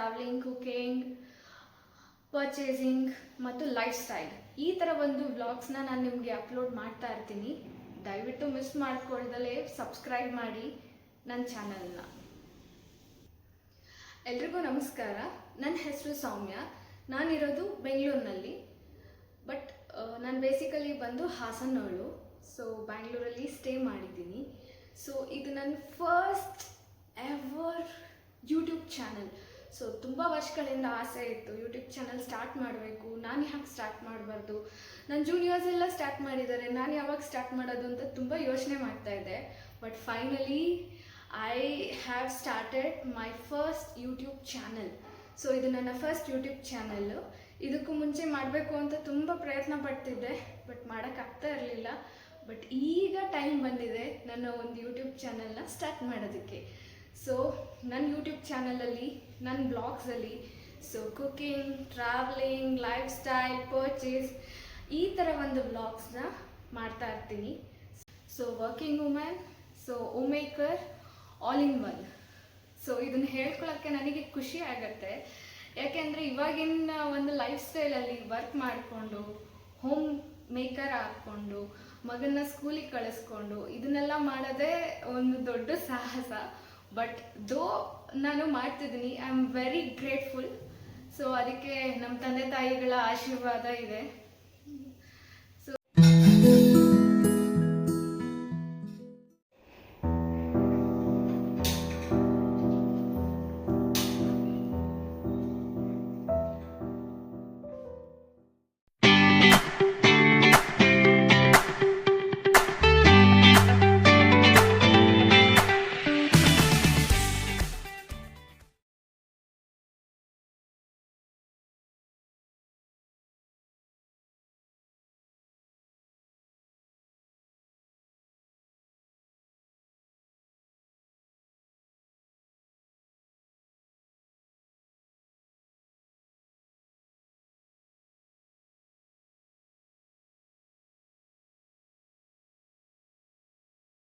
Travelling, cooking, purchasing ಮತ್ತು life style ಈ ಥರ ಒಂದು ವ್ಲಾಗ್ಸ್ನ ನಾನು ನಿಮಗೆ ಅಪ್ಲೋಡ್ ಮಾಡ್ತಾ ಇರ್ತೀನಿ. ದಯವಿಟ್ಟು ಮಿಸ್ ಮಾಡ್ಕೊಳ್ದಲೇ ಸಬ್ಸ್ಕ್ರೈಬ್ ಮಾಡಿ ನನ್ನ ಚಾನಲ್ನ. ಎಲ್ರಿಗೂ ನಮಸ್ಕಾರ. ನನ್ನ ಹೆಸರು ಸೌಮ್ಯ. ನಾನಿರೋದು ಬೆಂಗಳೂರಿನಲ್ಲಿ. ಬಟ್ ನಾನು ಬೇಸಿಕಲಿ ಬಂದು ಹಾಸನವಳು. ಸೊ ಬ್ಯಾಂಗ್ಳೂರಲ್ಲಿ ಸ್ಟೇ ಮಾಡಿದ್ದೀನಿ. ಸೊ ಇದು ನನ್ನ first ever YouTube channel. So ತುಂಬ ವರ್ಷಗಳಿಂದ ಆಸೆ ಇತ್ತು ಯೂಟ್ಯೂಬ್ ಚಾನಲ್ ಸ್ಟಾರ್ಟ್ ಮಾಡಬೇಕು. ನಾನು ಯಾಕೆ ಸ್ಟಾರ್ಟ್ ಮಾಡಬಾರ್ದು, ನನ್ನ ಜೂನಿಯರ್ಸ್ ಎಲ್ಲ ಸ್ಟಾರ್ಟ್ ಮಾಡಿದ್ದಾರೆ, ನಾನು ಯಾವಾಗ ಸ್ಟಾರ್ಟ್ ಮಾಡೋದು ಅಂತ ತುಂಬ ಯೋಚನೆ ಮಾಡ್ತಾಯಿದ್ದೆ. But finally I have started my first YouTube channel. So ಇದು ನನ್ನ ಫಸ್ಟ್ ಯೂಟ್ಯೂಬ್ ಚಾನಲ್ಲು. ಇದಕ್ಕೂ ಮುಂಚೆ ಮಾಡಬೇಕು ಅಂತ ತುಂಬ ಪ್ರಯತ್ನ ಪಡ್ತಿದ್ದೆ, ಬಟ್ ಮಾಡೋಕ್ಕಾಗ್ತಾ ಇರಲಿಲ್ಲ. ಬಟ್ ಈಗ ಟೈಮ್ ಬಂದಿದೆ ನನ್ನ ಒಂದು ಯೂಟ್ಯೂಬ್ ಚಾನಲ್ನ ಸ್ಟಾರ್ಟ್ ಮಾಡೋದಕ್ಕೆ. ಸೊ ನನ್ನ ಯೂಟ್ಯೂಬ್ ಚಾನಲಲ್ಲಿ, ನನ್ನ ಬ್ಲಾಗ್ಸಲ್ಲಿ cooking, travelling, lifestyle, purchase ಈ ಥರ ಒಂದು ಬ್ಲಾಗ್ಸ್ನ ಮಾಡ್ತಾ ಇರ್ತೀನಿ. So working women, homemaker, all in one. So ಇದನ್ನು ಹೇಳ್ಕೊಳ್ಳೋಕ್ಕೆ ನನಗೆ ಖುಷಿ ಆಗುತ್ತೆ. ಯಾಕೆಂದರೆ ಇವಾಗಿನ ಒಂದು ಲೈಫ್ ಸ್ಟೈಲಲ್ಲಿ ವರ್ಕ್ ಮಾಡಿಕೊಂಡು, ಹೋಮ್ ಮೇಕರ್ ಹಾಕ್ಕೊಂಡು, ಮಗನ ಸ್ಕೂಲಿಗೆ ಕಳಿಸ್ಕೊಂಡು ಇದನ್ನೆಲ್ಲ ಮಾಡೋದೇ ಒಂದು ದೊಡ್ಡ ಸಾಹಸ. ಬಟ್ ನಾನು ಮಾಡ್ತಿದ್ದೀನಿ. I am very grateful. So ಅದಕ್ಕೆ ನಮ್ಮ ತಂದೆ ತಾಯಿಗಳ ಆಶೀರ್ವಾದ ಇದೆ.